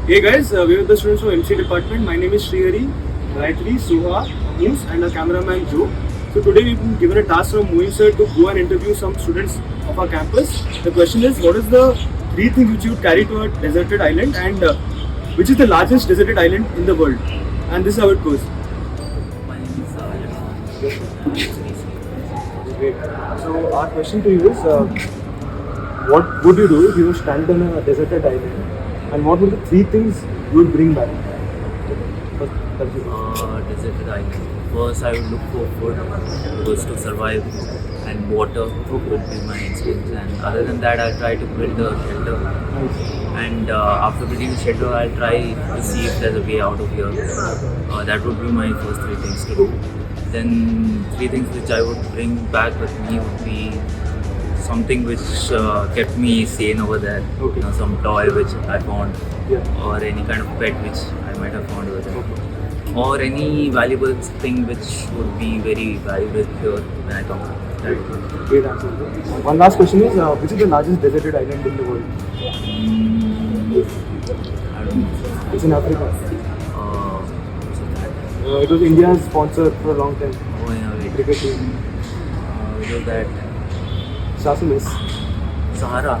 Hey guys, we're the students from MC department. My name is Srihari, Gayatri, Suha, Moose, and our cameraman Joe. So today we've been given a task from Moin sir to go and interview some students of our campus. The question is, what is the three things which you would carry to a deserted island, and which is the largest deserted island in the world? And this is how it goes. My name is Great. So our question to you is, what would you do if you were stranded on a deserted island, and what would the three things you would bring back? Deserted island. First, I would look for food because to survive, and water would be my instinct. And other than that, I'll try to build a shelter. And after building a shelter, I'll try to see if there's a way out of here. That would be my first three things to do. Then three things which I would bring back with me would be something which kept me sane over there. Okay. Some toy which I found, Yeah. or any kind of pet which I might have found over there, or any valuable thing which would be very valuable here when I come back. That would be. Great answer. One last question is, which is the largest deserted island in the world? I don't know. It's in Africa. What's that? It was India's sponsor for a long time. Oh yeah, wait. Cricket team. What was that? Sasamis. Sahara.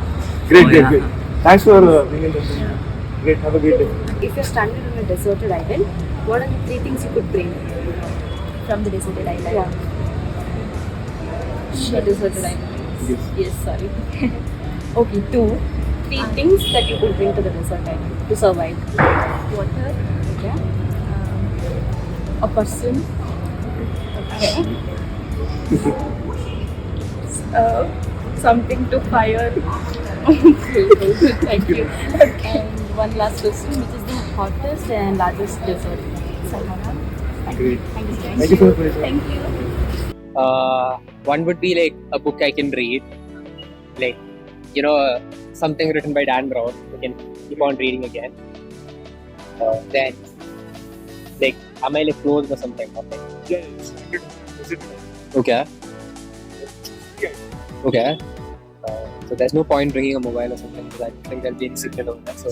Great, Oh, great, yeah. great. Thanks for being in touch. Yeah. Great. Have a great day. If you're stranded on a deserted island, what are the three things you could bring from the deserted island? Yeah. The deserted island. Yes. Yes, sorry. Okay, three things that you could bring to the desert island to survive. Water. Okay. A person. Okay. Something to fire. Thank you. And one last question, which is the hottest and largest desert? Sahara. Great. Thank you so much. Thank you so much for your time. Thank you. One would be like a book I can read, like something written by Dan Brown. I can keep on reading again. Then, like, am I like closed or something? Okay. Yes. Okay. Okay. So there's no point bringing a mobile or something because I don't think there'll be any signal over there. So,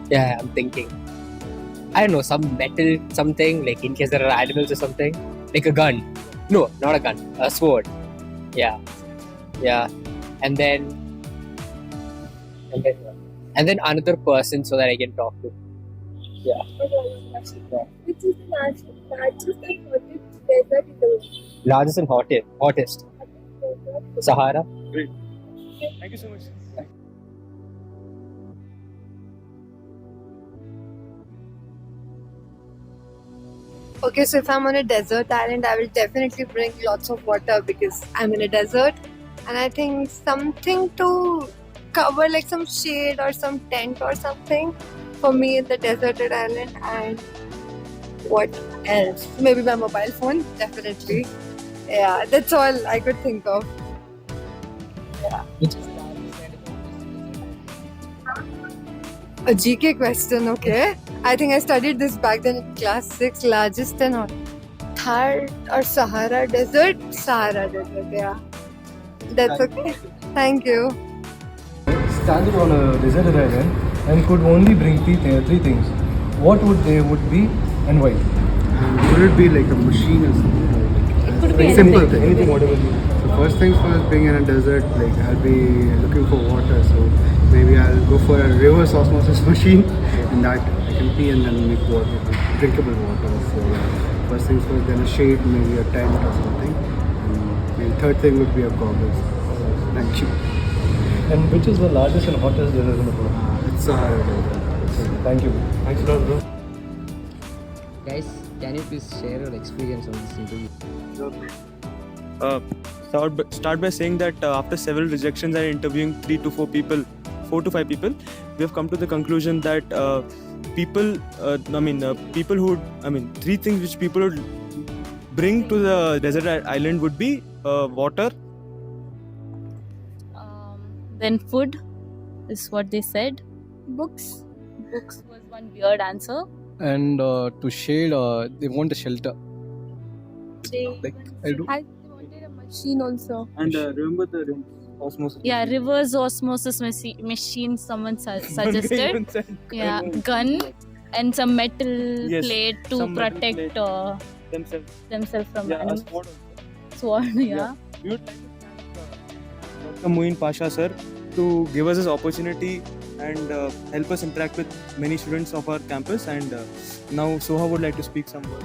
yeah, I'm thinking. I don't know, some metal, something, like in case there are animals or something. Like a gun. No, not a gun. A sword. Yeah. Yeah. And then another person so that I can talk to. Yeah. Which is the largest and hottest desert in the world? Largest and hottest. Sahara. Great. Thank you so much. Okay, so if I'm on a desert island, I will definitely bring lots of water because I'm in a desert. And I think something to cover, like some shade or some tent or something for me in the deserted island. And what else? Maybe my mobile phone, definitely. Yeah, that's all I could think of. A GK question, okay? I think I studied this back then in class 6. Largest and hot. Thar or Sahara Desert? Sahara Desert, yeah. That's okay. Thank you. Stranded on a deserted island and could only bring three things. What would they be and why? Could it be like a machine or something? It could be Like simple anything. thing. Anything, whatever you want. So first things first, being in a desert, like I'll be looking for water. So maybe I'll go for a reverse osmosis machine, and that I can pee and then make water, drinkable water. So first things first, then a shade, maybe a tent or something. And maybe third thing would be a goggles. Thank you. And which is the largest and hottest desert in the world? It's Sahara Desert. Thank you. Thanks a lot, bro. Guys, can you please share your experience on this interview? Start by saying that after several rejections and interviewing 4 to 5 people, we have come to the conclusion that three things which people would bring to the desert island would be water. Then food is what they said. Books. Books was one weird answer. And to shade, they want a shelter. They Like I do. wanted a machine also. And remember the osmosis. Yeah, reverse osmosis machine someone suggested. Yeah, gun and some metal Yes, plate to some metal protect plate. Themselves. themselves from Yeah, a animals. sword also. Sword, yeah. We would like to thank Dr. Moin Pasha sir to give us this opportunity and help us interact with many students of our campus. And now Soha would like to speak some words.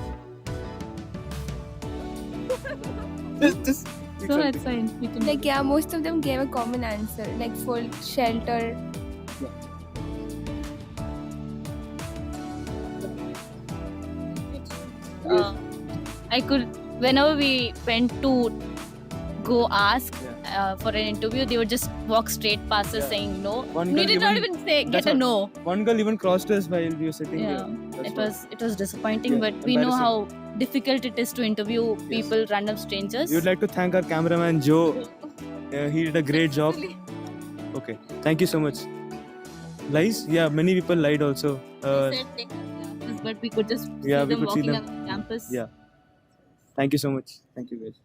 just speak So something. that's fine. We can Like yeah, most of them gave a common answer, like full shelter. I could, whenever we went to go ask for an interview, they would just walk straight past us saying no. One We girl did not even say get that's a what- no. One girl even crossed us while we were sitting Yeah, there. it was disappointing, Yeah, but we know how difficult it is to interview people, random strangers. We would like to thank our cameraman Joe. He did a great job. Okay, thank you so much. Lies? Yeah, many people lied also. They said they have classes, but we could just yeah, see we them could see walking them. around campus. Yeah. Thank you so much. Thank you guys.